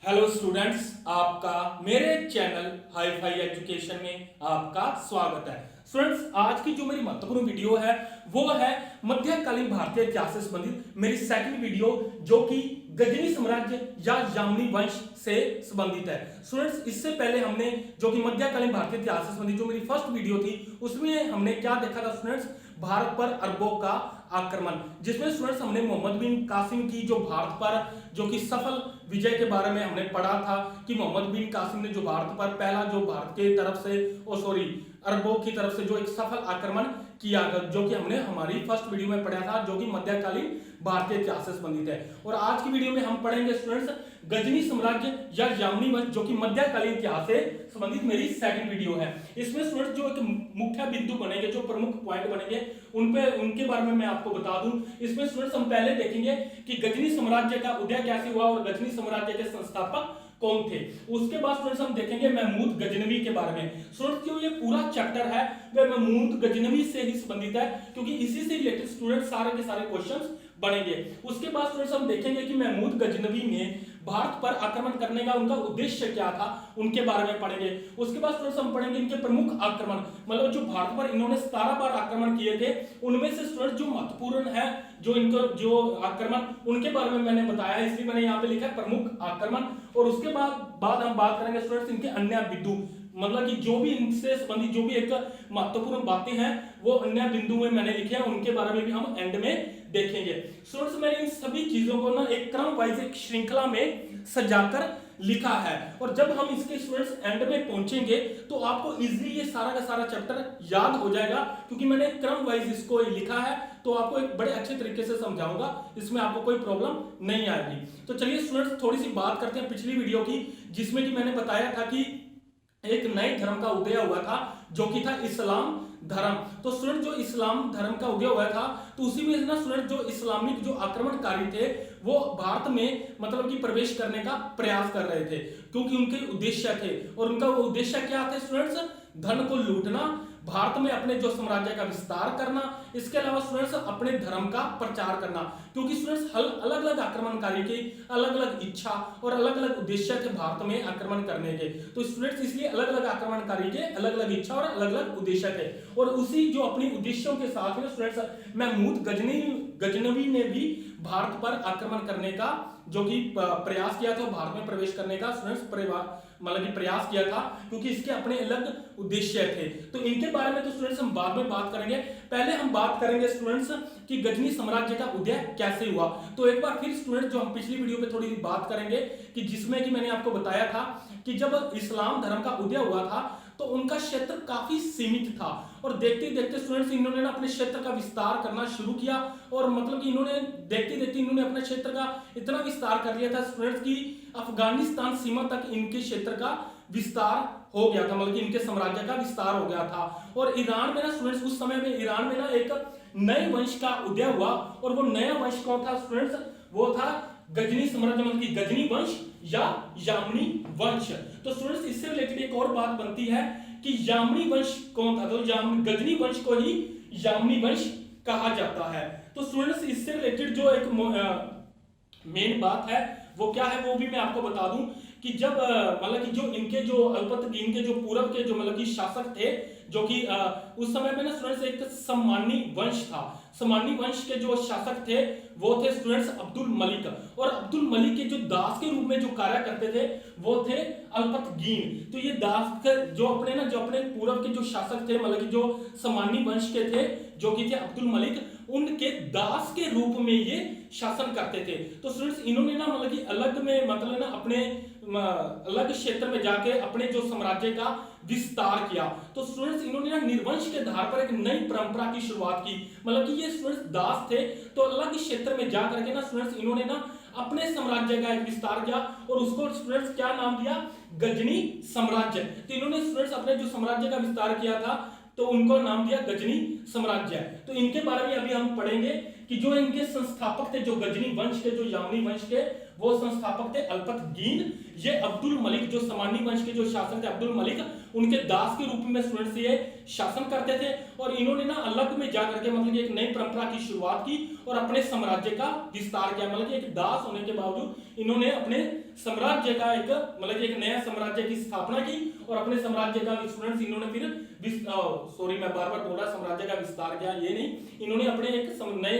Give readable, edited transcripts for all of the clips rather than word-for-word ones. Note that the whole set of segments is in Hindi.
हेलो स्टूडेंट्स, आपका मेरे चैनल हाई फाई एजुकेशन में आपका स्वागत है। स्टूडेंट्स, आज की जो मेरी महत्वपूर्ण वीडियो है वो है मध्यकालीन भारतीय इतिहास से संबंधित मेरी सेकंड वीडियो, जो कि गजनी साम्राज्य या जामनी वंश से संबंधित है। स्टूडेंट्स, इससे पहले हमने जो कि मध्यकालीन भारतीय इतिहास से संबंधित जो मेरी फर्स्ट वीडियो थी उसमें हमने क्या देखा था स्टूडेंट्स, भारत पर अरबों का आक्रमण, जिसमें स्टूडेंट्स हमने मोहम्मद बिन कासिम की जो भारत पर जो कि सफल विजय के बारे में हमने पढ़ा था कि मोहम्मद बिन कासिम ने जो भारत पर पहला जो भारत के तरफ से अरबों की तरफ से जो एक सफल आक्रमण किया, जो कि हमने हमारी फर्स्ट वीडियो में पढ़ा था, जो कि मध्यकालीन भारतीय इतिहास से संबंधित है। और आज की वीडियो में हम पढ़ेंगे स्टूडेंट्स गजनी साम्राज्य या जामनी वंश, जो कि मध्यकालीन इतिहास से संबंधित मेरी सेकंड वीडियो है। इसमें स्टूडेंट्स जो एक मुख्य बिंदु बनेंगे, जो प्रमुख पॉइंट बनेंगे, उनके बारे में मैं आपको बता दूं। इसमें स्टूडेंट्स हम पहले देखेंगे कि गजनी साम्राज्य का उदय कैसे हुआ और गजनी साम्राज्य के संस्थापक कौन थे। उसके बाद स्टूडेंट्स हम देखेंगे महमूद गजनवी के बारे में। स्टूडेंट्स, जो ये पूरा चैप्टर है वह महमूद गजनवी से ही संबंधित है, क्योंकि इसी से रिलेटेड स्टूडेंट्स सारे के सारे क्वेश्चंस बनेंगे। उसके बाद स्टूडेंट्स हम देखेंगे कि महमूद गजनवी ने भारत पर आक्रमण करने का उनका उद्देश्य क्या था, उनके बारे में पढ़ेंगे। उसके बाद स्टूडेंट्स हम पढ़ेंगे इनके प्रमुख आक्रमण, मतलब जो भारत पर इन्होंने 17 बार आक्रमण किए थे, उनमें से स्टूडेंट्स जो महत्वपूर्ण है जो इनको जो आक्रमण उनके बारे में मैंने बताया है, इसलिए मैंने यहाँ पे लिखा है प्रमुख आक्रमण। और उसके बाद हम बात करेंगे स्टूडेंट्स इनके अन्य बिंदु, मतलब कि जो भी इनसे संबंधित जो भी एक महत्वपूर्ण बातें हैं वो अन्य बिंदु में मैंने लिखे हैं, उनके बारे में भी हम एंड में देखेंगे। स्टूडेंट्स, मैंने इन सभी चीजों को ना एक क्रम वाइज एक श्रृंखला में सजाकर लिखा है, और जब हम इसके स्टूडेंट्स एंड में पहुंचेंगे तो आपको इजीली ये सारा का सारा चैप्टर याद हो जाएगा, क्योंकि मैंने क्रम वाइज इसको लिखा है, तो आपको एक बड़े अच्छे तरीके से समझाऊंगा, इसमें आपको कोई प्रॉब्लम नहीं आएगी। तो चलिए स्टूडेंट्स, थोड़ी सी बात करते हैं पिछली वीडियो की, जिसमें कि मैंने बताया था कि एक नए धर्म का उदय हुआ था, जो कि था इस्लाम धर्म। तो स्टूडेंट, जो इस्लाम धर्म का उदय हुआ था, तो उसी में ना स्टूडेंट जो इस्लामिक जो आक्रमणकारी थे वो भारत में मतलब कि प्रवेश करने का प्रयास कर रहे थे, क्योंकि उनके उद्देश्य थे। और उनका वो उद्देश्य क्या थे स्टूडेंट्स? धन को लूटना, भारत में अपने जो साम्राज्य का विस्तार करना, इसके अलावा स्टूडेंट्स अपने धर्म का प्रचार करना, क्योंकि स्टूडेंट्स अलग अलग आक्रमणकारी की अलग अलग इच्छा और अलग अलग उद्देश्य थे भारत में आक्रमण करने के। तो स्टूडेंट्स इसलिए अलग अलग आक्रमणकारी के अलग अलग इच्छा और अलग अलग उद्देश्य थे, और उसी जो अपनी उद्देश्यों के साथ में स्टूडेंट्स महमूद गजनवी ने भी भारत पर आक्रमण करने का जो कि प्रयास किया था, भारत में प्रवेश करने का स्टूडेंट्स मतलब कि प्रयास किया था, क्योंकि इसके अपने अलग उद्देश्य थे। तो इनके बारे में तो स्टूडेंट्स हम बाद में बात करेंगे। पहले हम बात करेंगे स्टूडेंट्स कि गजनी साम्राज्य का उदय कैसे हुआ। तो एक बार फिर स्टूडेंट्स जो हम पिछली वीडियो में थोड़ी सी बात करेंगे कि जिसमें कि मैंने आपको बताया था कि जब इस्लाम धर्म का उदय हुआ था तो उनका क्षेत्र काफी सीमित था, और देखते देखते स्टूडेंट्स इन्होंने ना अपने क्षेत्र का विस्तार करना शुरू किया, और मतलब कि इन्होंने देखते देखते इन्होंने अपने क्षेत्र का इतना विस्तार कर लिया था स्टूडेंट्स की अफगानिस्तान सीमा तक इनके क्षेत्र का विस्तार हो गया था, मतलब कि इनके साम्राज्य का विस्तार हो गया था। और ईरान में ना स्टूडेंट्स उस समय में ईरान में ना एक नए वंश का उदय हुआ, और वो नया वंश कौन था स्टूडेंट्स? वो था गजनी साम्राज्य, मतलब कि गजनी वंश या यामनी वंश। तो स्टूडेंट्स इससे रिलेटेड एक और बात बनती है कि यामनी वंश कौन था, तो गजनी वंश को ही यामनी वंश कहा जाता है। तो स्टूडेंट्स इससे रिलेटेड जो एक मेन बात है वो क्या है, वो भी मैं आपको बता दूं कि जब मतलब कि जो इनके जो अल्पतगीन के जो पूर्व के जो मतलब कि शासक थे, जो कि उस समय में ना स्टूडेंट्स एक सम्मानी वंश था। सम्मानी वंश के जो शासक थे वो थे स्टूडेंट्स अब्दुल मलिक, और अब्दुल मलिक के जो दास के रूप में जो कार्य करते थे वो थे अल्पतगीन। तो ये दास के जो अपने पूर्व के जो शासक थे, मतलब कि जो सम्मानी वंश के थे, जो कि थे अब्दुल मलिक, उनके दास के रूप में ये शासन करते थे। तो स्टूडेंट्स इन्होंने ना मतलब कि अलग में मतलब ना अपने अलग क्षेत्र में जाके अपने जो साम्राज्य का विस्तार किया। तो स्टूडेंट्स इन्होंने ना निर्वंश के आधार पर एक नई परंपरा की शुरुआत की, मतलब कि ये स्टूडेंट्स दास थे, तो अलग क्षेत्र में जाकर के ना स्टूडेंट्स इन्होंने ना अपने साम्राज्य का एक विस्तार किया, और उसको स्टूडेंट्स क्या नाम दिया? गजनी साम्राज्य। तो इन्होंने स्टूडेंट्स अपने जो साम्राज्य का विस्तार किया था तो उनको नाम दिया गजनी साम्राज्य। तो इनके बारे में अभी हम पढ़ेंगे कि जो इनके संस्थापक थे, जो गजनी वंश के, जो यामनी वंश के, वो संस्थापक थे अल्पतगीन। ये अब्दुल मलिक जो समानी वंश के जो शासक थे अब्दुल मलिक, उनके दास के रूप में स्टूडेंट्स ये शासन करते थे, और इन्होंने ना अलग में जाकर के मतलब एक नई परंपरा की शुरुआत की, और अपने साम्राज्य का विस्तार किया। मतलब कि एक दास होने के बावजूद इन्होंने अपने साम्राज्य का एक मतलब एक नया साम्राज्य की स्थापना की और अपने साम्राज्य का स्टूडेंट्स इन्होंने फिर सॉरी मैं बार बार बोल रहा साम्राज्य का विस्तार किया, ये नहीं, इन्होंने अपने एक नए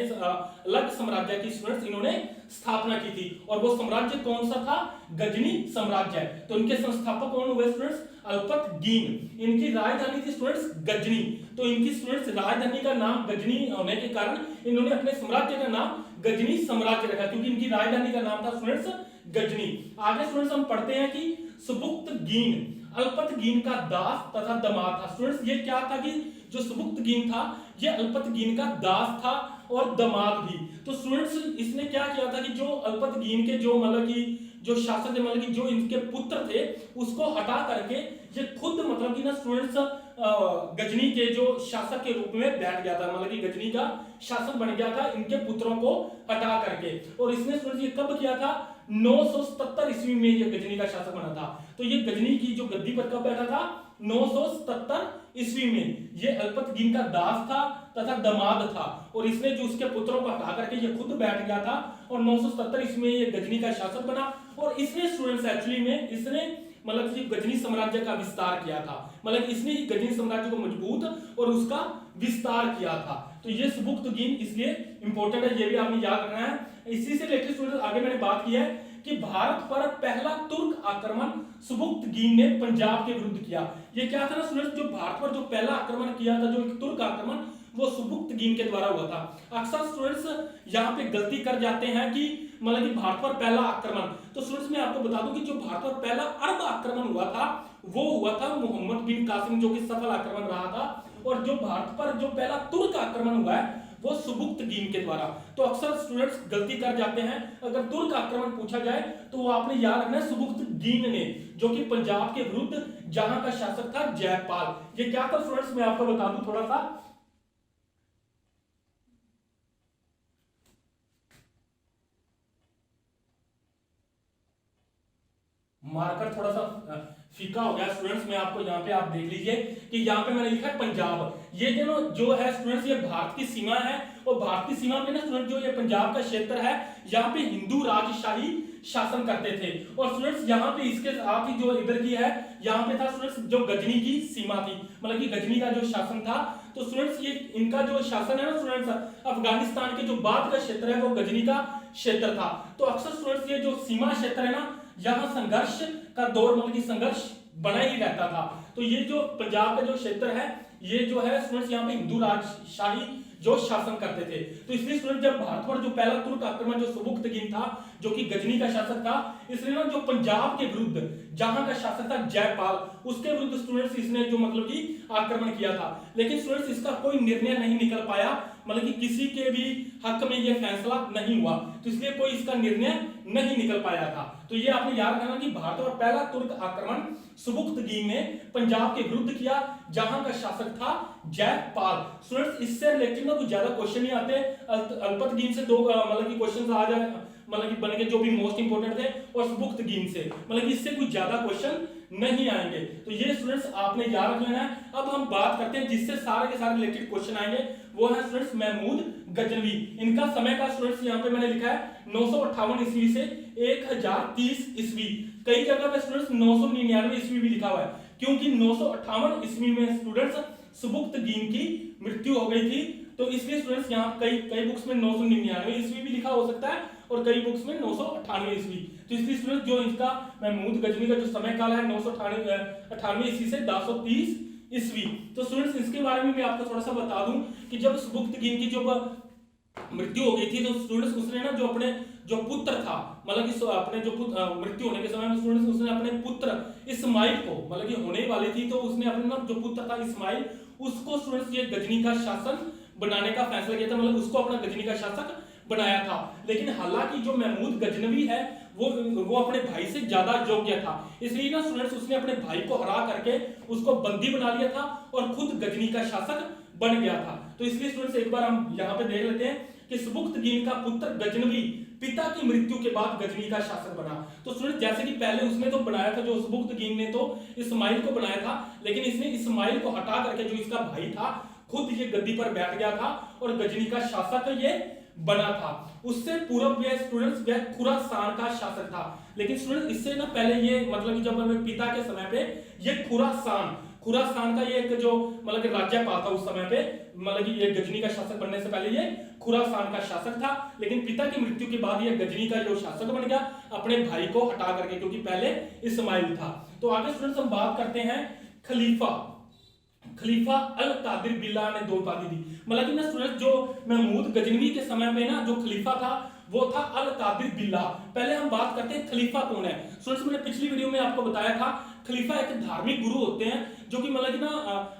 अलग साम्राज्य की स्टूडेंट्स इन्होंने स्थापना की थी। और वो साम्राज्य कौन सा था? गजनी साम्राज्य। तो इनके संस्थापक कौन हुए स्टूडेंट्स? अल्पतगीन। इनकी राजधानी थी स्टूडेंट्स गजनी। तो इनकी स्टूडेंट्स राजधानी का नाम गजनी होने के कारण इन्होंने अपने साम्राज्य का नाम गजनी साम्राज्य रखा, क्योंकि इनकी राजधानी का नाम था स्टूडेंट्स गजनी। आगे स्टूडेंट्स हम पढ़ते हैं कि सुबुक्तगीन अल्पतगीन का दास तथा दामाद था। स्टूडेंट्स ये क्या था कि जो सुबुक्तगीन था ये अल्पतगीन का दास था और दामाद भी। तो स्टूडेंट्स इसने क्या किया था कि जो अल्पतगीन के जो मतलब कि जो शासक थे मतलब कि जो इनके पुत्र थे उसको हटा करके ये खुद मतलब कि ना स्टूडेंट्स गजनी के जो शासक के रूप में बैठ गया था। मतलब कि गजनी का शासक बन गया था इनके पुत्रों को हटा करके। और इसने स्टूडेंट्स ये कब किया था? 977 ईस्वी में ये गजनी का शासक बना था। तो ये गजनी की जो गद्दी पर कब बैठा था? 977 ईस्वी में। ये अल्पतगीन का दास था तथा दामाद था और इसने जो उसके पुत्रों को हटा करके ये खुद बैठ गया था और 977 ईस्वी में ये गजनी का शासक बना। और इसने स्टूडेंट्स एक्चुअली में इसने मतलब कि गजनी साम्राज्य का विस्तार किया था। मतलब इसने ही गजनी साम्राज्य को मजबूत और उसका विस्तार किया था। तो ये सुबुक्तगीन इसलिए इंपॉर्टेंट है, ये भी आपने याद रखना है। इसी से रिलेटेड स्टूडेंट्स आगे मैंने बात की है कि भारत पर पहला तुर्क आक्रमण सुबुक्तगीन ने पंजाब के विरुद्ध किया। ये क्या था ना स्टूडेंट्स, जो भारत पर जो पहला आक्रमण किया था, जो एक तुर्क आक्रमण, वो सुबुक्तगीन के द्वारा हुआ था। अक्सर स्टूडेंट्स यहाँ पे गलती कर जाते हैं कि मतलब कि भारत पर पहला आक्रमण, तो स्टूडेंट्स मैं आपको बता दूं कि जो भारत पर पहला अरब आक्रमण हुआ था वो हुआ था मोहम्मद बिन कासिम, जो कि सफल आक्रमण रहा था। और जो भारत पर जो पहला तुर्क आक्रमण हुआ है वो सुबुक्तगीन के द्वारा। तो अक्सर स्टूडेंट्स गलती कर जाते हैं, अगर तुर्क आक्रमण पूछा जाए तो वो आपने याद रखना है सुबुक्तगीन ने, जो कि पंजाब के विरुद्ध जहां का शासक था जयपाल। ये क्या था स्टूडेंट्स मैं आपको बता दूं थोड़ा सा, मार्कर थोड़ा सा फीका हो गया स्टूडेंट्स, मैं आपको यहाँ पे आप देख लीजिए कि यहाँ पे मैंने लिखा है पंजाब। ये जो है स्टूडेंट्स ये भारत की सीमा है और भारत की सीमा में ना स्टूडेंट जो ये पंजाब का क्षेत्र है यहाँ पे हिंदू राजशाही शासन करते थे। और स्टूडेंट्स यहाँ पे इसके साथ ही जो इधर की है यहाँ पे था स्टूडेंट्स जो गजनी की सीमा थी, मतलब कि गजनी का जो शासन था। तो स्टूडेंट्स ये इनका जो शासन है ना स्टूडेंट्स, अफगानिस्तान के जो बाद का क्षेत्र है वो गजनी का क्षेत्र था। तो अक्सर स्टूडेंट्स ये जो सीमा क्षेत्र है ना यहाँ संघर्ष का दौर मतलब कि संघर्ष बना ही रहता था। तो ये जो पंजाब का जो क्षेत्र है ये जो है स्टूडेंट्स यहाँ पे हिंदू राजशाही जो शासन करते थे। तो इसलिए स्टूडेंट जब भारत पर जो पहला तुर्क आक्रमण जो सुबुक्तगीन था जो कि गजनी का शासक था, इसलिए ना जो पंजाब के विरुद्ध जहां का शासक था जयपाल उसके विरुद्ध स्टूडेंट्स इसने जो मतलब कि आक्रमण किया था। लेकिन स्टूडेंट्स इसका कोई निर्णय नहीं निकल पाया, मतलब कि किसी के भी हक में यह फैसला नहीं हुआ, तो इसलिए कोई इसका निर्णय नहीं निकल पाया था। तो ये आपने याद रखना कि भारत पर पहला तुर्क आक्रमण सुबुक्तगीन ने पंजाब के विरुद्ध किया जहां का शासक था जयपाल। स्टूडेंट्स इससे रिलेटेड ना कुछ ज्यादा क्वेश्चन नहीं आते, अल्पतगीन से दो मतलब कि क्वेश्चन आ जाए मतलब कि बनेंगे जो भी मोस्ट इंपोर्टेंट थे, और सुबुक्तगीन से मतलब कि इससे कुछ ज्यादा क्वेश्चन नहीं आएंगे। तो ये स्टूडेंट्स आपने याद रख लेना है। अब हम बात करते हैं जिससे सारे के सारे रिलेटेड क्वेश्चन आएंगे, वो है स्टूडेंट्स महमूद गजनवी। इनका समय का स्टूडेंट्स यहाँ पे मैंने लिखा है 958 ईस्वी से 1030 ईस्वी। कई जगह पे स्टूडेंट्स 999 ईस्वी भी लिखा हुआ है, क्योंकि 958 ईस्वी में स्टूडेंट्स सुबुक्तगीन की मृत्यु हो गई थी। तो इसलिए स्टूडेंट्स यहाँ कई बुक्स में 999 ईस्वी भी लिखा हो सकता है और कई बुक्स में 998 ईस्वी। तो इसलिए स्टूडेंट्स जो इसका महमूद गजनी का जो समय काल है 998 ईस्वी से 1030 ईस्वी। तो स्टूडेंट्स इसके बारे में भी आपको थोड़ा सा बता दूं कि जब सुबुक्तगीन की जब मृत्यु हो गई थी तो स्टूडेंट्स उसने ना जो अपने जो पुत्र था मतलब कि अपने जो मृत्यु होने के समय में स्टूडेंट्स उसने अपने पुत्र इस्माइल को मतलब कि होने वाली थी, तो उसने अपने ना जो पुत्र था इस्माइल उसको स्टूडेंट्स ये गजनी का शासन बनाने का फैसला किया था, मतलब उसको अपना गजनी का शासक बनाया था। लेकिन हालांकि जो महमूद गजनवी है वो अपने भाई से ज्यादा योग्य था, इसलिए ना स्टूडेंट्स उसने अपने भाई को हरा करके उसको बंदी बना लिया था और खुद गजनी का शासक बन गया था। तो इसलिए स्टूडेंट्स एक बार हम यहाँ पे देख लेते हैं कि सुबुक्तगीन का पुत्र गजनवी पिता की मृत्यु के बाद गजनी का शासक बना। तो स्टूडेंट जैसे कि पहले उसने तो बनाया था जो सुबुक्तगीन ने तो इस्माइल को बनाया था, लेकिन इसने इस्माइल को हटा करके जो इसका भाई था खुद ये गद्दी पर बैठ गया था और गजनी का शासक ये बना था। उससे पूर्व वह स्टूडेंट्स वह खुरासान का शासक था। लेकिन स्टूडेंट इससे ना पहले ये मतलब कि जब हमें पिता के समय पे ये खुरासान का ये एक जो मतलब कि राज्यपाल था उस समय पे, मतलब कि ये गजनी का शासक बनने से पहले ये खुरासान का शासक था। लेकिन पिता की मृत्यु के बाद ये गजनी का जो शासक बन गया अपने भाई को हटा करके, क्योंकि पहले इस्माइल था। तो आगे स्टूडेंट्स हम बात करते हैं खलीफा अल कादिर बिल्ला ने 2 उपाधि दी। मतलब कि ना स्टूडेंट जो महमूद गजनवी के समय में ना जो खलीफा था वो था अल कादिर बिल्ला। पहले हम बात करते हैं खलीफा कौन है। स्टूडेंट्स मैंने पिछली वीडियो में आपको बताया था खलीफा एक धार्मिक गुरु होते हैं जो कि मतलब कि ना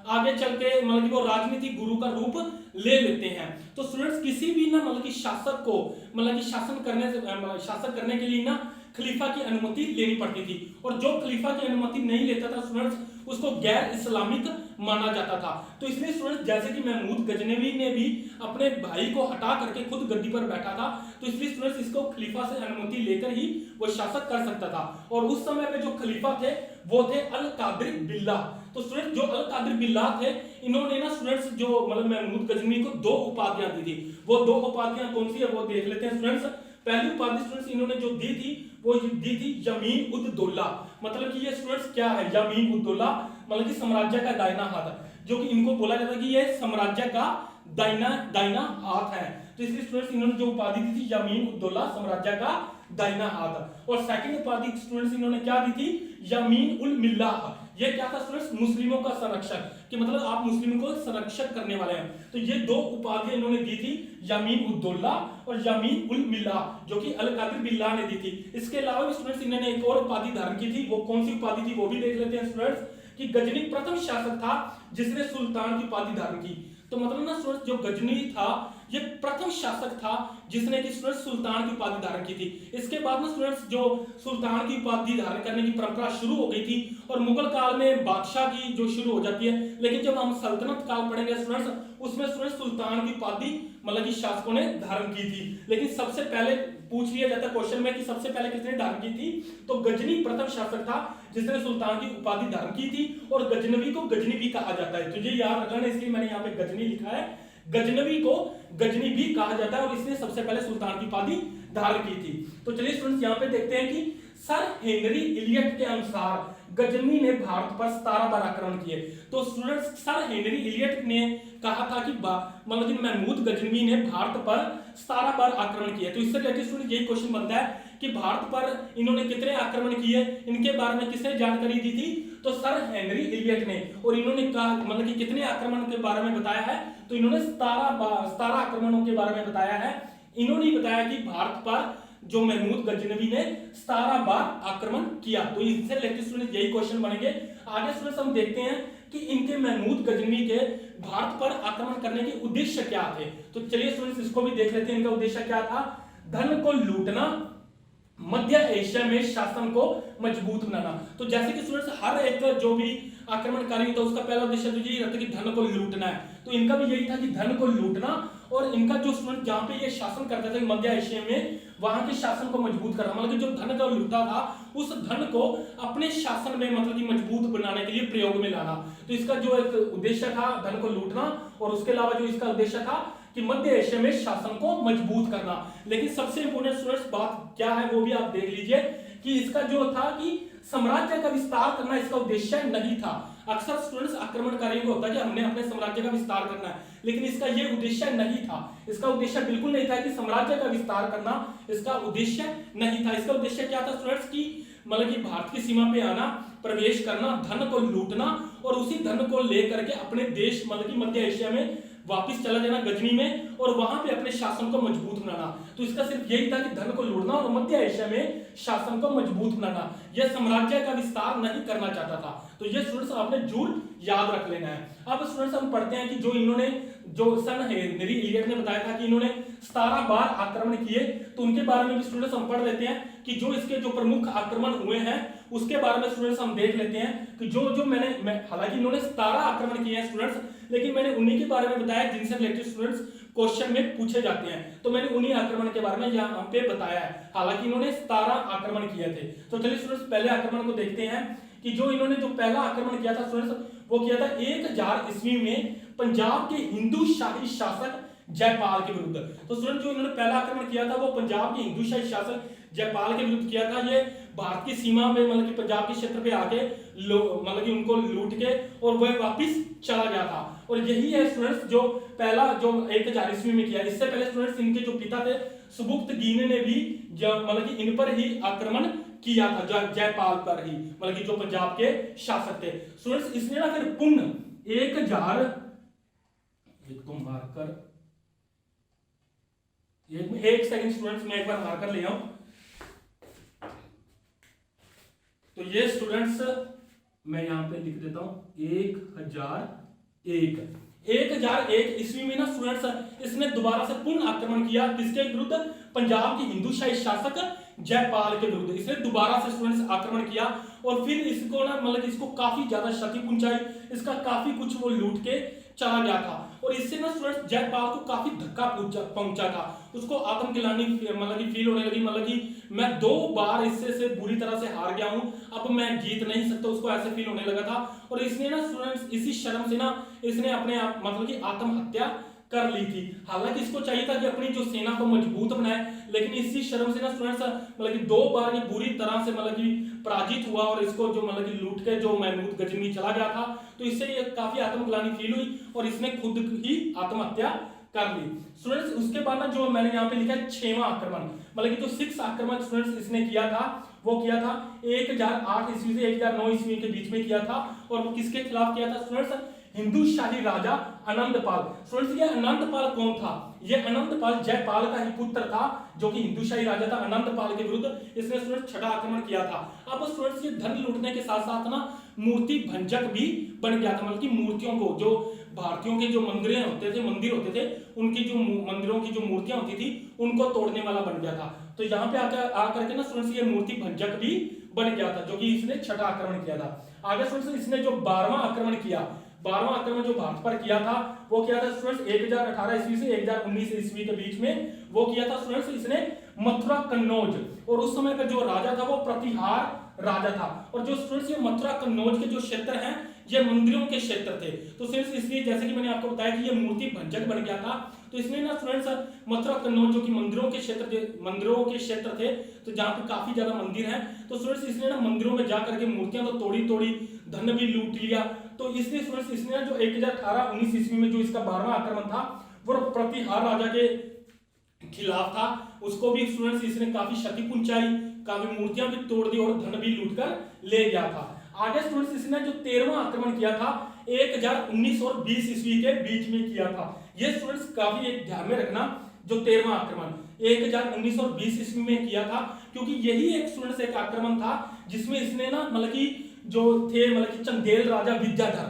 आगे चल के मतलब कि वो राजनीतिक गुरु का रूप ले लेते हैं। तो स्टूडेंट्स किसी भी ना मतलब कि शासक को मतलब कि शासन करने के लिए ना खलीफा की अनुमति लेनी पड़ती थी, और जो खलीफा की अनुमति नहीं लेता था स्टूडेंट्स उसको गैर इस्लामिक माना जाता था। तो इसलिए स्टूडेंट्स जैसे कि महमूद गजनवी ने भी अपने भाई को हटा करके खुद गद्दी पर बैठा था, तो इसलिए स्टूडेंट्स इसको खलीफा से अनुमति लेकर ही वो शासक कर सकता था। और उस समय पे जो खलीफा थे वो थे अल कादिर बिल्ला। तो स्टूडेंट जो अल कादिर बिल्ला थे इन्होंने ना स्टूडेंट्स जो मतलब महमूद गजनवी को 2 उपाधियां दी थी। वो 2 उपाधियां कौन सी है वो देख लेते हैं स्टूडेंट्स। पहली उपाधि स्टूडेंट्स इन्होंने जो दी थी वो दी थी यमीन उद दौला। मतलब कि ये स्टूडेंट्स क्या है यमीन उद दौला, मतलब कि साम्राज्य का दाहिना हाथ, जो कि इनको बोला जाता है कि ये साम्राज्य का दाहिना हाथ है। तो इसलिए स्टूडेंट्स इन्होंने जो उपाधि दी थी यमीन उद दौला साम्राज्य का दाहिना हाथ। और सेकंड उपाधि स्टूडेंट्स इन्होंने क्या दी थी यमीन उल मिल्लाह। ये क्या था स्टूडेंट्स मुस्लिमों का संरक्षक, कि मतलब आप मुस्लिमों को संरक्षक करने वाले हैं। तो ये 2 उपाधियां इन्होंने दी थी यमीन उद दौला और यमीन उल मिल्लाह, जो कि अल कादिर बिल्ला ने दी थी। इसके अलावा स्टूडेंट्स इन्होंने एक और उपाधि धारण की थी। वो कौन सी उपाधि थी वो भी देख लेते हैं स्टूडेंट्स कि गजनी प्रथम शासक था जिसने सुल्तान की उपाधि धारण की। तो मतलब ना स्टूडेंट्स जो गजनी था ये प्रथम शासक था जिसने कि स्टूडेंट्स सुल्तान की उपाधि धारण की थी। इसके बाद में स्टूडेंट्स जो सुल्तान की उपाधि धारण करने की परंपरा शुरू हो गई थी, और मुगल काल में बादशाह की जो शुरू हो जाती है। लेकिन जब हम सल्तनत काल पढ़ेंगे स्टूडेंट्स उसमें स्टूडेंट्स सुल्तान की उपाधि मतलब कि शासकों ने धारण की थी। लेकिन सबसे पहले पूछ लिया जाता है क्वेश्चन में कि सबसे पहले किसने धारण की थी, तो गजनी प्रथम शासक था जिसने सुल्तान की उपाधि धारण की थी। और गजनवी को गजनी भी कहा जाता है, तो ये याद रखना, इसलिए मैंने यहाँ पे गजनी लिखा है। गजनवी को गजनी भी कहा जाता है और इसने सबसे पहले सुल्तान की उपाधि धारण की थी। तो चलिए स्टूडेंट्स यहाँ पे देखते हैं कि सर हेनरी इलियट के अनुसार गजनी ने भारत पर 17 बार आक्रमण किए। तो स्टूडेंट्स सर हेनरी इलियट ने कहा था कि मतलब कि महमूद गजनवी ने भारत पर 17 बार आक्रमण किए। तो इससे रिलेटेड स्टूडेंट यही क्वेश्चन बनता है कि भारत पर इन्होंने कितने आक्रमण किए, इनके बारे में किसने जानकारी दी थी, तो सर हेनरी इलियट ने। और इन्होंने कहा मतलब कि कितने आक्रमण के बारे में बताया है, तो इन्होंने 17 आक्रमणों के बारे में बताया है। इन्होंने बताया कि भारत पर जो महमूद गजनवी ने 17 बार आक्रमण किया। तो इससे रिलेटेड स्टूडेंट यही क्वेश्चन बनेंगे। आगे स्टूडेंट्स हम देखते हैं कि इनके महमूद गजनवी के भारत पर आक्रमण करने के उद्देश्य क्या थे। तो चलिए स्टूडेंट्स इसको भी देख लेते हैं। इनका उद्देश्य क्या था, धन को लूटना, मध्य एशिया में शासन को मजबूत बनाना। तो जैसे कि स्टूडेंट्स हर एक जो भी आक्रमणकारी था उसका पहला उद्देश्य तो यही रहता है कि धन को लूटना है। तो इनका भी यही था कि धन को लूटना, और इनका जो स्टूडेंट जहां पे ये शासन करते थे मध्य एशिया में वहां के शासन को मजबूत करना, मतलब कि जो धन का लूटा था उस धन को अपने शासन में मतलब कि मजबूत बनाने के लिए प्रयोग में लाना। तो इसका जो एक उद्देश्य था धन को लूटना, और उसके अलावा जो इसका उद्देश्य था कि मध्य एशिया में शासन को मजबूत करना। लेकिन सबसे इंपोर्टेंट स्टूडेंट्स बात क्या है वो भी आप देख लीजिए कि इसका जो था कि साम्राज्य का विस्तार करना इसका उद्देश्य नहीं था। अक्सर स्टूडेंट्स आक्रमणकारियों को होता है कि हमने अपने साम्राज्य का विस्तार करना है, लेकिन इसका ये उद्देश्य नहीं था। इसका उद्देश्य बिल्कुल नहीं था कि साम्राज्य का विस्तार करना, इसका उद्देश्य नहीं था। इसका उद्देश्य क्या था स्टूडेंट्स की मतलब कि भारत की सीमा पे आना, प्रवेश करना, धन को लूटना, और उसी धन को लेकर के अपने देश मतलब कि मध्य एशिया में वापस चला जाना गजनी में, और वहां पे अपने शासन को मजबूत बनाना। तो इसका सिर्फ यही था कि धन को लूटना और मध्य एशिया में शासन को मजबूत बनाना। यह साम्राज्य का विस्तार नहीं करना चाहता था। तो ये स्टूडेंट्स आपने जरूर याद रख लेना है। अब स्टूडेंट्स हम पढ़ते हैं कि जो सन हेनरी इलियट ने बताया था कि इन्होंने 17 बार आक्रमण किए, तो उनके बारे में भी स्टूडेंट्स हम पढ़ लेते हैं कि जो इसके जो प्रमुख आक्रमण हुए हैं उसके बारे में स्टूडेंट्स हम देख लेते हैं कि जो मैंने हालांकि इन्होंने 17 आक्रमण किए हैं स्टूडेंट्स, लेकिन मैंने उन्हीं के बारे में बताया जिनसे रिलेटेड स्टूडेंट्स क्वेश्चन में पूछे जाते हैं। तो मैंने उन्हीं आक्रमण के बारे में यहाँ पे बताया है। हालांकि इन्होंने 17 आक्रमण किए थे। तो चलिए स्टूडेंट्स पहले आक्रमण को देखते हैं कि जो इन्होंने जो पहला आक्रमण किया था स्टूडेंट्स वो किया था 1000 ईस्वी में पंजाब के हिंदू शाही शासक जयपाल के विरुद्ध। तो स्टूडेंट जो इन्होंने पहला आक्रमण किया था वो पंजाब के हिंदूशाही शासक जयपाल के विरुद्ध किया था। ये भारत की सीमा में मतलब कि पंजाब के क्षेत्र पे आके मतलब कि उनको लूट के और वह वापस चला गया था। और यही है स्टूडेंट्स जो पहला जो 1000 ईस्वी में किया। इससे पहले स्टूडेंट्स इनके जो पिता थे सुबुक्तगीन ने भी मतलब कि इन पर ही आक्रमण किया था, जयपाल पर ही, मतलब कि जो पंजाब के शासक थे। स्टूडेंट्स इसने ना फिर पुनः 1000 एक तो मार्कर एक सेकंड स्टूडेंट्स मैं एक बार मार्कर ले आऊं। तो ये स्टूडेंट्स मैं यहां पे लिख देता हूं 1001 ईस्वी में ना स्टूडेंट्स इसने दोबारा से पुनः आक्रमण किया। किसके विरुद्ध? पंजाब के हिंदूशाही शासक जयपाल के विरुद्ध इसने दोबारा से स्टूडेंट्स आक्रमण किया। और फिर इसको ना मतलब इसको काफी ज्यादा क्षति पहुंचाई, इसका काफी कुछ वो लूट के चला गया था। और इससे ना स्टूडेंट्स जयपाल को काफी धक्का पहुंचा था, उसको आत्मग्लानि मतलब की फील होने लगी, मतलब कि मैं 2 बार इससे से बुरी तरह से हार गया हूं, अब मैं जीत नहीं सकता, उसको ऐसे फील होने लगा था। और इसने ना स्टूडेंट्स इसी शर्म से ना इसने अपने आप मतलब कि आत्महत्या कर ली थी। हालांकि इसको चाहिए था कि अपनी जो सेना को मजबूत बनाए, लेकिन इसी शर्म से ना स्टूडेंट्स मतलब कि 2 बार ये बुरी तरह से मतलब कि पराजित हुआ और इसको जो मतलब कि लूट के जो महमूद गजनी चला गया था। तो इससे ये काफी आत्मग्लानि फील हुई और इसने खुद ही आत्महत्या कर ली। स्टूडेंट्स उसके बाद ना जो मैंने यहाँ पे लिखा है 6वां आक्रमण, मतलब कि जो 6 आक्रमण स्टूडेंट्स इसने किया था वो किया था 1008 ईस्वी से 1009 ईस्वी के बीच में किया था। और वो किसके खिलाफ किया था स्टूडेंट्स? हिंदूशाही राजा अनंतपाल। स्टूडेंट्स ये अनंतपाल कौन था? ये अनंतपाल जयपाल का ही पुत्र था जो कि हिंदूशाही राजा था। अनंतपाल के विरुद्ध इसने स्टूडेंट्स 6वां आक्रमण किया था। अब स्टूडेंट्स ये धन लूटने के साथ साथ ना मूर्ति भंजक भी बन गया था, मतलब कि मूर्तियों को जो भारतीयों के जो मंदिर होते थे उनकी जो मंदिरों की जो मूर्तियां होती थी उनको तोड़ने वाला बन गया था। तो यहाँ पे आकर के ना स्टूडेंट्स ये मूर्ति भंजक भी बन गया था, जो कि इसने 6वां आक्रमण किया था। आगे स्टूडेंट्स इसने जो 12वां आक्रमण किया, 12वां आक्रमण जो भारत पर किया था वो किया था स्टूडेंट्स 1018 ईस्वी से 1019 ईस्वी के बीच में वो किया था स्टूडेंट्स इसने मथुरा कन्नौज। और उस समय का जो राजा था वो प्रतिहार राजा था। और जो स्टूडेंट्स ये मथुरा कन्नौज के जो क्षेत्र हैं ये मंदिरों के क्षेत्र थे। तो सिर्फ इसलिए जैसे कि मैंने आपको बताया कि ये मूर्ति भंजक बन गया था, तो इसमें ना स्टूडेंट्स मथुरा कन्नौज जो कि मंदिरों के क्षेत्र थे, तो जहाँ पे काफी ज्यादा मंदिर हैं, तो स्टूडेंट्स इसने ना मंदिरों में जाकर के मूर्तियां तो तोड़ी, धन भी लूट लिया। तो इसलिए स्टूडेंट्स इसने जो 1018-19 ईस्वी में जो इसका 12वां आक्रमण था वो प्रतिहार राजा के खिलाफ था। उसको भी स्टूडेंट्स इसने काफी क्षति पहुंचाई, काफी मूर्तियां भी तोड़ दी और धन भी लूट कर ले गया था। आगे स्टूडेंट्स इसने जो 13वां आक्रमण किया था 1019 और 20 ईस्वी के बीच में किया था। ये स्टूडेंट्स काफी एक ध्यान में रखना, जो 13वां आक्रमण 1019 और 20 ईस्वी में किया था, क्योंकि यही एक स्टूडेंट्स एक आक्रमण था जिसमें इसने ना मतलब कि जो थे मतलब कि चंदेल राजा विद्याधर,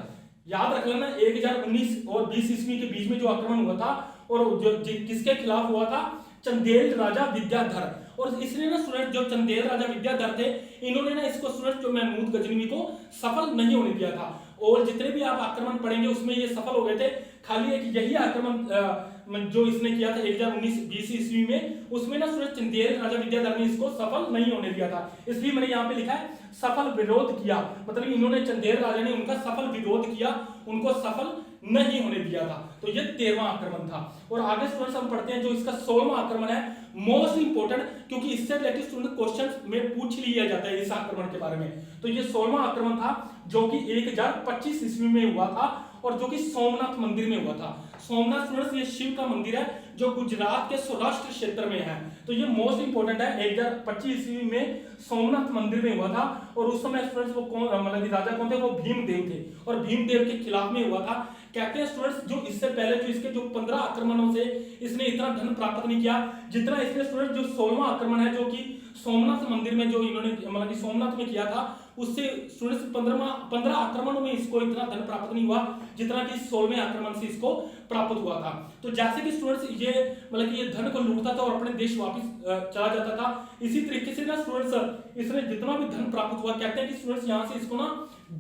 याद रख लेना 1019 और 20 ईस्वी के बीच में जो आक्रमण हुआ था और जो किसके खिलाफ हुआ था? चंदेल राजा विद्याधर। और इसने ना स्टूडेंट जो चंदेल राजा विद्याधर थे इन्होंने ना इसको स्टूडेंट जो महमूद गजनवी को सफल नहीं होने दिया था। और जितने भी आप आक्रमण पढ़ेंगे उसमें ये सफल हो गए थे, खाली एक यही आक्रमण जो इसने किया था 1019-20 ईस्वी में, उसमें ना स्टूडेंट चंदेल राजा विद्याधर ने इसको सफल नहीं होने दिया था। इसलिए मैंने यहाँ पे लिखा है सफल विरोध किया, मतलब इन्होंने चंदेल राजा ने उनका सफल विरोध किया, उनको सफल नहीं होने दिया था। तो ये 13वां आक्रमण था। और आगे स्टूडेंट्स हम पढ़ते हैं जो इसका 16वां आक्रमण है, मोस्ट इंपोर्टेंट, क्योंकि इससे रिलेटेड स्टूडेंट क्वेश्चंस में पूछ लिया जाता है इस आक्रमण के बारे में। तो ये 16वां आक्रमण था जो कि 1025 ईस्वी में हुआ था और जो कि सोमनाथ मंदिर में हुआ था। सोमनाथ स्टूडेंट्स ये शिव का मंदिर है जो गुजरात के सौराष्ट्र क्षेत्र में है। तो ये मोस्ट इंपोर्टेंट है, 1025 ईस्वी में सोमनाथ मंदिर में हुआ था। और उस समय स्टूडेंट्स वो कौन मतलब राजा कौन थे? वो भीमदेव थे और भीमदेव के खिलाफ में हुआ था। कहते हैं स्टूडेंट्स जो इससे पहले जो इसके जो 15 आक्रमणों से इसने इतना धन प्राप्त नहीं किया जितना इसने स्टूडेंट जो 16वां आक्रमण है जो कि सोमनाथ मंदिर में जो इन्होंने मतलब कि सोमनाथ में किया था, उससे स्टूडेंट्स 15 आक्रमणों में इसको इतना धन प्राप्त नहीं हुआ जितना कि 16वें आक्रमण से इसको प्राप्त हुआ था। तो जैसे कि स्टूडेंट्स ये मतलब कि ये धन को लूटता था और अपने देश वापस चला जाता था, इसी तरीके से ना स्टूडेंट्स इसने जितना भी धन प्राप्त हुआ, कहते हैं कि स्टूडेंट्स यहाँ से इसको ना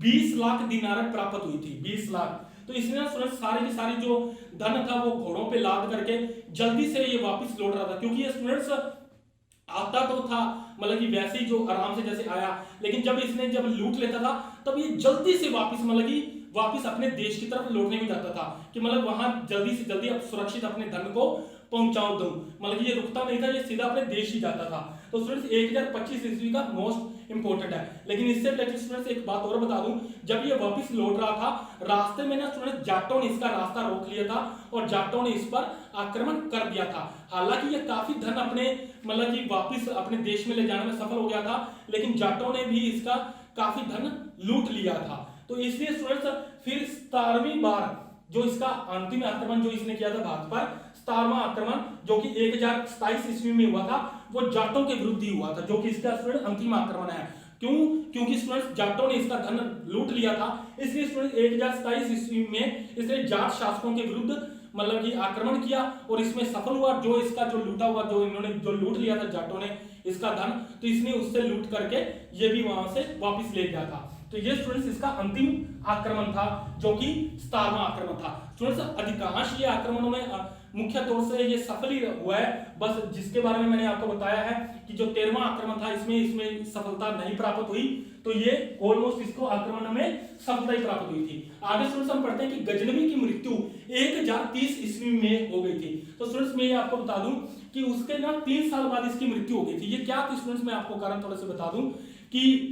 20 लाख दिनार प्राप्त हुई थी, 20 लाख। तो इसने ना स्टूडेंट्स सारी की सारी जो धन था वो घोड़ों पे लाद करके जल्दी से ये वापस लौट रहा था, क्योंकि ये स्टूडेंट्स आता तो था मतलब कि वैसे ही जो आराम से जैसे आया, लेकिन जब इसने जब लूट लेता था तब ये जल्दी से वापस मतलब कि वापस अपने देश की तरफ लौटने को जाता था कि मतलब वहां जल्दी से जल्दी अब सुरक्षित अपने धन को पहुंचाओ दूं, मतलब ये रुकता नहीं था, ये सीधा अपने देश ही जाता था। तो स्टूडेंट्स 1025 ईस्वी का मोस्ट इंपोर्टेंट है। लेकिन इससे रिलेटेड स्टूडेंट्स एक बात और बता दूं, जब ये वापस लौट रहा था रास्ते में ना स्टूडेंट्स जाटों ने इसका रास्ता रोक लिया था और जाटों ने इस पर आक्रमण कर दिया था। हालांकि ये काफी धन अपने मतलब कि वापस अपने देश में ले जाने में सफल हो गया था, लेकिन जाटों ने भी इसका काफी धन लूट लिया था। तो इसलिए स्टूडेंट्स फिर 17वीं बार जो इसका अंतिम आक्रमण जो इसने किया था भारत पर, 17वां आक्रमण जो कि 1027 ईस्वी में हुआ था, वो जाटों के विरुद्ध ही हुआ था, जो कि इसका स्टूडेंट अंतिम आक्रमण है। क्यों? क्योंकि स्टूडेंट्स जाटों ने इसका धन लूट लिया था, इसलिए स्टूडेंट 1027 ईस्वी में इसने जाट शासकों के विरुद्ध मतलब कि आक्रमण किया और इसमें सफल हुआ। जो इसका जो लूटा हुआ जो इन्होंने जो लूट लिया था जाटों ने इसका धन, तो इसने उससे लूट करके ये भी वहां से वापस ले गया था। तो ये स्टूडेंट्स इसका अंतिम आक्रमण था जो कि 17वां आक्रमण था। स्टूडेंट्स अधिकांश ये आक्रमणों में मुख्य तौर से ये सफल ही हुआ है, बस जिसके बारे में मैंने आपको बताया है कि जो 13वां आक्रमण था इसमें सफलता नहीं प्राप्त हुई, तो ये ऑलमोस्ट इसको आक्रमण में सफलता ही प्राप्त हुई थी। आगे स्टूडेंट्स हम पढ़ते हैं कि गजनवी की मृत्यु 1030 ईस्वी में हो गई थी। तो स्टूडेंट्स मैं आपको बता दूं कि उसके ना 3 साल बाद इसकी मृत्यु हो गई थी। ये क्या थी स्टूडेंट्स, मैं आपको कारण थोड़ा सा बता दूं कि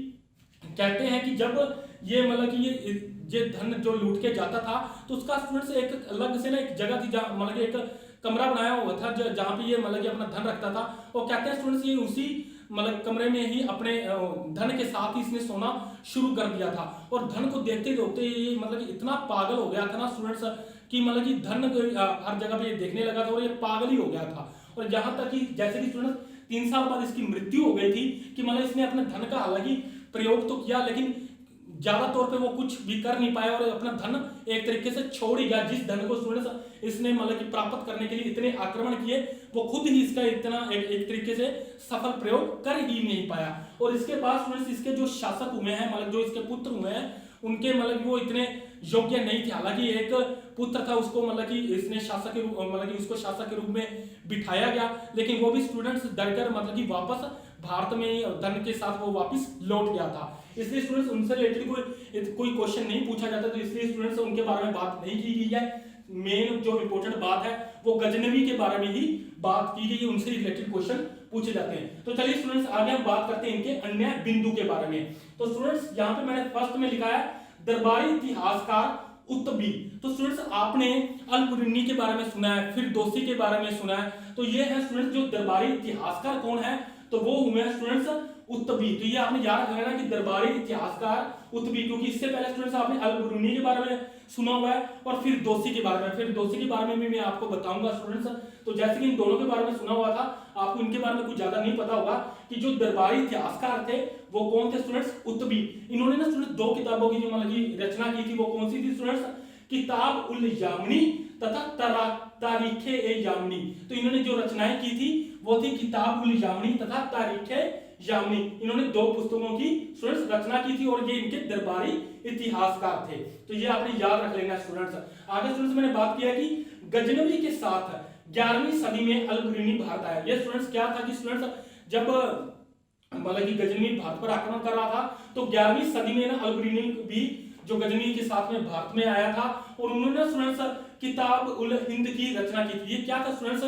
कहते हैं कि जब ये मतलब कि ये धन जो लूट के जाता था तो उसका स्टूडेंट्स एक अलग से ना एक जगह थी जहाँ मतलब एक कमरा बनाया हुआ था जहाँ पे ये मतलब कि अपना धन रखता था। और कहते हैं स्टूडेंट्स ये उसी मतलब कमरे में ही अपने धन के साथ ही इसने सोना शुरू कर दिया था। और धन को देखते देखते ये मतलब कि इतना पागल हो गया था ना स्टूडेंट्स कि मतलब कि धन हर जगह पे ये देखने लगा था और ये पागल ही हो गया था। और यहाँ तक कि जैसे कि स्टूडेंट्स 3 साल बाद इसकी मृत्यु हो गई थी कि मतलब इसने अपने धन का हालांकि प्रयोग तो किया, लेकिन ज्यादा तौर पे वो कुछ भी कर नहीं पाया और अपना धन एक तरीके से छोड़ ही गया। जिस धन को स्टूडेंट्स इसने मतलब कि प्राप्त करने के लिए इतने आक्रमण किए, वो खुद ही इसका इतना एक तरीके से सफल प्रयोग कर ही नहीं पाया। और इसके बाद स्टूडेंट्स इसके जो शासक हुए हैं मतलब जो इसके पुत्र हुए हैं उनके मतलब वो इतने योग्य नहीं थे। हालांकि एक पुत्र था उसको मतलब कि इसने शासक के रूप मतलब कि उसको शासक के रूप में बिठाया गया, लेकिन वो भी स्टूडेंट्स डरकर मतलब कि वापस भारत में धन के साथ वो वापस लौट गया था। इसलिए स्टूडेंट्स उनसे रिलेटेड कोई क्वेश्चन नहीं पूछा जाता, तो इसलिए स्टूडेंट्स उनके बारे में बात नहीं की गई है। मेन जो इंपॉर्टेंट बात है वो गजनवी के बारे में ही बात की गई है, उनसे रिलेटेड क्वेश्चन पूछे जाते हैं। तो चलिए स्टूडेंट्स आगे हम बात करते हैं इनके अन्य बिंदु के बारे में। तो स्टूडेंट्स यहाँ पे मैंने फर्स्ट में लिखा है दरबारी इतिहासकार उत्तबी। तो स्टूडेंट्स आपने अल-बुरुनी के बारे में सुना है, फिर दोसी के बारे में सुना है, तो ये है स्टूडेंट्स जो दरबारी इतिहासकार कौन है, तो वो हुए हैं स्टूडेंट्स उत्तबी। तो ये आपने याद रखना कि दरबारी इतिहासकार उत्तबी, क्योंकि इससे पहले स्टूडेंट्स आपने अल-बुरुनी के बारे में सुना हुआ है और फिर दोसी के बारे में, फिर दोसी के बारे में भी मैं आपको बताऊंगा स्टूडेंट्स। तो जैसे कि इन दोनों के बारे में सुना हुआ था, आपको इनके बारे में कुछ ज्यादा नहीं पता होगा कि जो दरबारी इतिहासकार थे वो कौन थे स्टूडेंट्स, उत्तबी। इन्होंने ना स्टूडेंट्स 2 किताबों की जो मतलब की रचना की थी, वो कौन सी थी स्टूडेंट्स, किताब उल यामनी तथा तारीखे ए यामनी। तो इन्होंने जो रचनाएं की थी वो थी किताब उल यामनी तथा तारीखे यामनी। इन्होंने 2 पुस्तकों की स्टूडेंट्स रचना की थी और ये इनके दरबारी इतिहासकार थे। तो ये आपने याद रख लेना स्टूडेंट्स। आगे स्टूडेंट्स मैंने बात किया कि गजनवी के साथ 11वीं सदी में अल-बुरुनी भारत आया। ये स्टूडेंट्स क्या था कि स्टूडेंट्स जब मतलब कि गजनवी भारत पर आक्रमण कर रहा था तो 11वीं सदी में ना अल-बुरुनी भी जो गजनवी के साथ में भारत में आया था और उन्होंने स्टूडेंट्स किताब उल हिंद की रचना की थी। ये क्या था स्टूडेंट्स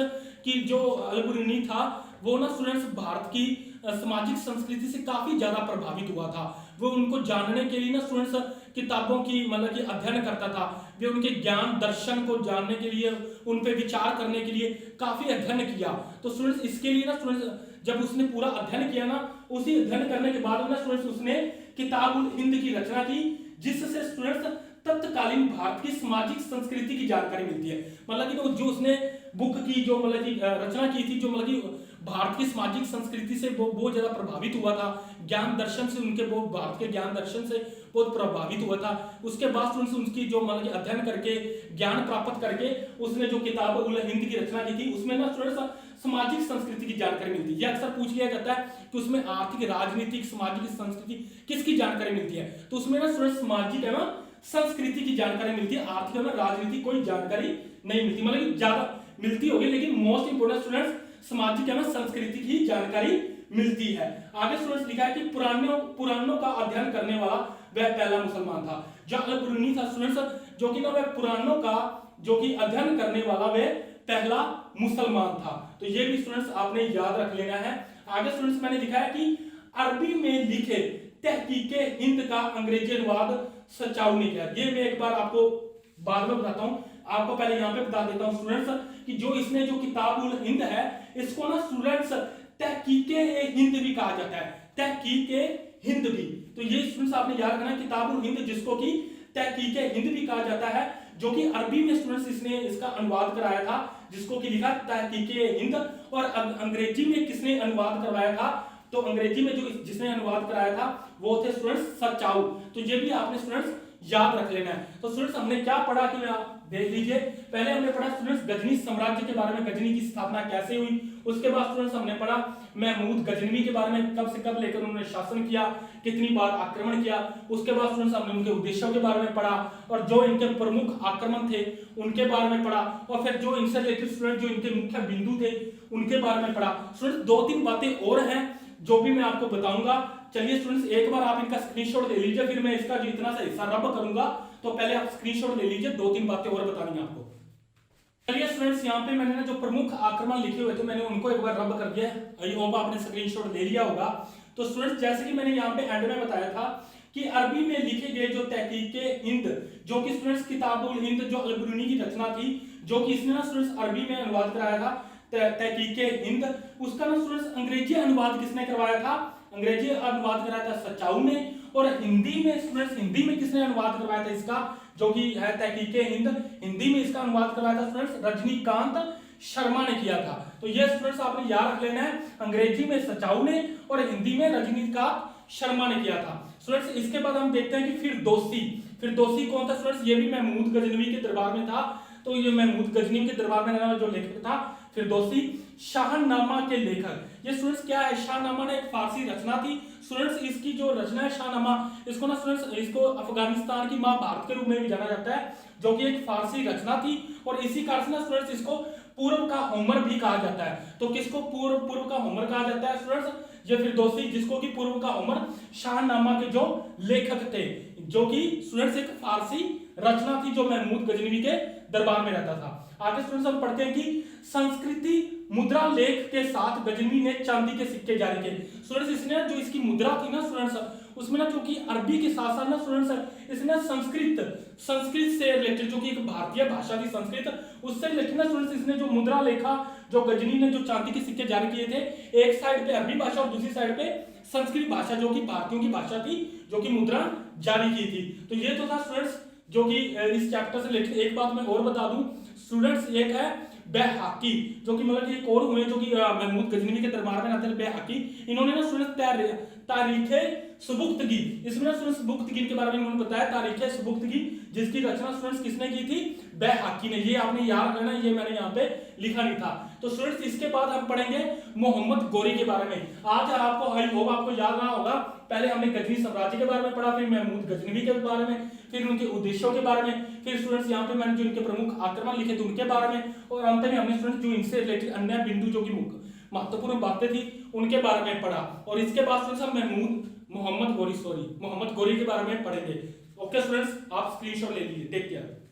कि जो अल-बुरुनी था वो ना स्टूडेंट्स भारत की सामाजिक संस्कृति से काफी ज्यादा प्रभावित हुआ था। वो उनको जानने के लिए ना स्टूडेंट्स किताबों की मतलब कि अध्ययन करता था। वे उनके ज्ञान दर्शन को जानने के लिए, उन पे विचार करने के लिए काफी अध्ययन किया। तो स्टूडेंट्स इसके लिए ना स्टूडेंट्स जब उसने पूरा अध्ययन किया ना, उसी अध्ययन करने के बाद ना स्टूडेंट्स उसने किताब उल हिंद की रचना की, जिससे स्टूडेंट्स तत्कालीन भारत की सामाजिक संस्कृति की जानकारी मिलती है। मतलब कि जो उसने बुक की जो मतलब की रचना की थी, जो मतलब की भारत की सामाजिक संस्कृति से वो बहुत ज्यादा प्रभावित हुआ था, ज्ञान दर्शन से उनके बहुत भारत के ज्ञान दर्शन से बहुत प्रभावित हुआ था। उसके बाद स्टूडेंट्स उनकी जो मतलब अध्ययन करके ज्ञान प्राप्त करके उसने जो किताब उल हिंद की रचना की थी उसमें ना स्टूडेंट्स सामाजिक संस्कृति की जानकारी मिलती है। अक्सर पूछ लिया जाता है कि उसमें आर्थिक, राजनीतिक, सामाजिक संस्कृति किसकी जानकारी मिलती है, तो उसमें ना स्टूडेंट्स सामाजिक एवं संस्कृति की जानकारी मिलती है। आर्थिक एवं राजनीतिक कोई जानकारी नहीं मिलती, मतलब ज्यादा मिलती होगी लेकिन मोस्ट इंपोर्टेंट स्टूडेंट्स सामाजिक एवं संस्कृति की जानकारी मिलती है। आगे स्टूडेंट्स लिखा है कि पुराणों का अध्ययन करने वाला वह पहला मुसलमान था। जो अल ब्रूनी था स्टूडेंट्स, जो कि ना वह पुराणों का जो कि अध्ययन करने वाला वह पहला मुसलमान था। तो ये भी स्टूडेंट्स आपने याद रख लेना है। आगे स्टूडेंट्स मैंने लिखा है कि अरबी में लिखे तहकीके हिंद का अंग्रेजी अनुवाद सचाऊ ने किया। ये मैं एक बार आपको बाद में बताता हूं, आपको पहले यहाँ पे बता देता हूं स्टूडेंट्स कि जो इसने जो किताबुल हिंद है, इसको ना स्टूडेंट्स तहकीके हिंद भी कहा जाता है, तहकीके हिंद भी। तो ये स्टूडेंट्स आपने याद रखना, किताबुल हिंद जिसको कि तहकीके हिंद भी कहा जाता है, जो कि अरबी में स्टूडेंट्स इसने इसका अनुवाद कराया था, जिसको कि लिखा तहकीके हिंद। और अंग्रेजी में किसने अनुवाद करवाया था? तो अंग्रेजी में जो जिसने अनुवाद कराया था वो थे स्टूडेंट्स सचाऊ। तो ये भी आपने स्टूडेंट्स याद रख लेना है। तो स्टूडेंट्स हमने क्या पढ़ा कि आप देख लीजिए, पहले हमने पढ़ा स्टूडेंट्स गजनी साम्राज्य के बारे में, गजनी की स्थापना कैसे हुई। उसके बाद स्टूडेंट्स हमने पढ़ा महमूद गजनवी के बारे में, कब से कब लेकर उन्होंने शासन किया, कितनी बार आक्रमण किया। उसके बाद स्टूडेंट्स हमने उनके उद्देश्यों के बारे में पढ़ा और जो इनके प्रमुख आक्रमण थे उनके बारे में पढ़ा, और फिर जो इनसे रिलेटेड स्टूडेंट जो इनके मुख्य बिंदु थे उनके बारे में पढ़ा। स्टूडेंट्स 2-3 बातें और हैं जो भी मैं आपको बताऊंगा। चलिए स्टूडेंट्स एक बार आप इनका स्क्रीनशॉट ले लीजिए, फिर मैं इसका जो इतना सा हिस्सा रब करूंगा, तो पहले आप स्क्रीनशॉट ले लीजिए, 2-3 बातें और बतानी है आपको। चलिए स्टूडेंट्स यहाँ पे मैंने ना जो प्रमुख आक्रमण लिखे हुए थे मैंने उनको एक बार रब कर दिया। आई होप आपने स्क्रीनशॉट ले लिया होगा। तो स्टूडेंट्स जैसे कि मैंने यहाँ पे एंड में बताया था कि अरबी में लिखे गए जो तहकीके हिंद, जो कि स्टूडेंट्स किताबुल हिंद जो अल ब्रूनी की रचना थी, जो कि इसने ना स्टूडेंट्स अरबी में अनुवाद कराया था तहकीके हिंद, उसका ना स्टूडेंट्स अंग्रेजी अनुवाद किसने करवाया था? अंग्रेजी अनुवाद कराया था सचाऊ ने। और हिंदी में स्टूडेंट्स हिंदी में किसने अनुवाद करवाया था इसका, जो कि है तहकीके हिंद, हिंदी में इसका अनुवाद करवाया था स्टूडेंट्स रजनीकांत शर्मा ने किया था। तो ये स्टूडेंट्स आपने याद रख लेना है, अंग्रेजी में सचाऊ ने और हिंदी में रजनीकांत शर्मा ने किया था। स्टूडेंट्स इसके बाद हम देखते हैं कि फिरदौसी कौन था स्टूडेंट्स? ये भी महमूद गजनवी के दरबार में था। तो ये महमूद गजनवी के दरबार में जो लेखक था फिरदौसी, शाहनामा के लेखक। ये स्टूडेंट्स क्या है? शाहनामा ने एक फारसी रचना थी स्टूडेंट्स, इसकी जो रचना है शाहनामा, इसको ना स्टूडेंट्स इसको अफगानिस्तान की महाभारत के रूप में भी जाना जाता है, जो कि एक फारसी रचना थी। और इसी कारण से ना स्टूडेंट्स इसको पूर्व का होमर भी कहा जाता है। तो किसको पूर्व का होमर कहा जाता है स्टूडेंट्स? ये फिरदौसी, जिसको कि पूर्व का होमर शाहनामा के जो लेखक थे, जो कि स्टूडेंट्स एक फारसी रचना थी जो महमूद गजनवी के दरबार में रहता था। आगे स्टूडेंट्स हम पढ़ते हैं कि संस्कृति मुद्रा लेख के साथ गजनवी ने चांदी के सिक्के जारी किए। स्टूडेंट्स इसने जो इसकी मुद्रा थी ना स्टूडेंट्स, उसमें ना जो कि अरबी के साथ साथ ना स्टूडेंट्स इसने संस्कृत से रिलेटेड, जो कि एक भारतीय भाषा थी संस्कृत, उससे रिलेटेड ना स्टूडेंट्स इसने जो मुद्रा लेखा जो गजनी ने जो चांदी के सिक्के जारी किए थे, एक साइड पे अरबी भाषा और दूसरी साइड पे संस्कृत भाषा जो कि भारतीयों की भाषा थी, जो कि मुद्रा जारी की थी। तो ये तो था स्टूडेंट्स जो कि इस चैप्टर से रिलेटेड। एक बात मैं और बता दूं स्टूडेंट्स, एक है बैहाकी, जो कि मतलब एक और हुए जो कि महमूद गजनवी के दरबार में आते हैं बैहाकी। इन्होंने ना स्टूडेंट्स तारीखे सुबुक्तगी, इसमें ना स्टूडेंट्स सुबुक्तगी के बारे में इन्होंने बताया, तारीखे सुबुक्तगी, जिसकी रचना स्टूडेंट्स किसने की थी? बैहाकी ने। ये आपने याद रखना, ये मैंने यहाँ पे लिखा नहीं था। तो स्टूडेंट्स इसके बाद हम पढ़ेंगे मोहम्मद गोरी के बारे में। आज आपको आई होप आपको याद रहा होगा, पहले हमने गजनी साम्राज्य के बारे में पढ़ा, फिर महमूद गजनवी के बारे में, फिर उनके उद्देश्यों के बारे में, फिर स्टूडेंट्स यहाँ पे मैंने जो इनके प्रमुख आक्रमण लिखे थे उनके बारे में, और अंत में हमने स्टूडेंट्स जो इनसे रिलेटेड अन्य बिंदु जो कि महत्वपूर्ण बातें थी उनके बारे में पढ़ा। और इसके बाद स्टूडेंट्स हम मोहम्मद गोरी के बारे में पढ़ेंगे। ओके स्टूडेंट्स, आप स्क्रीनशॉट ले लीजिए। Take care.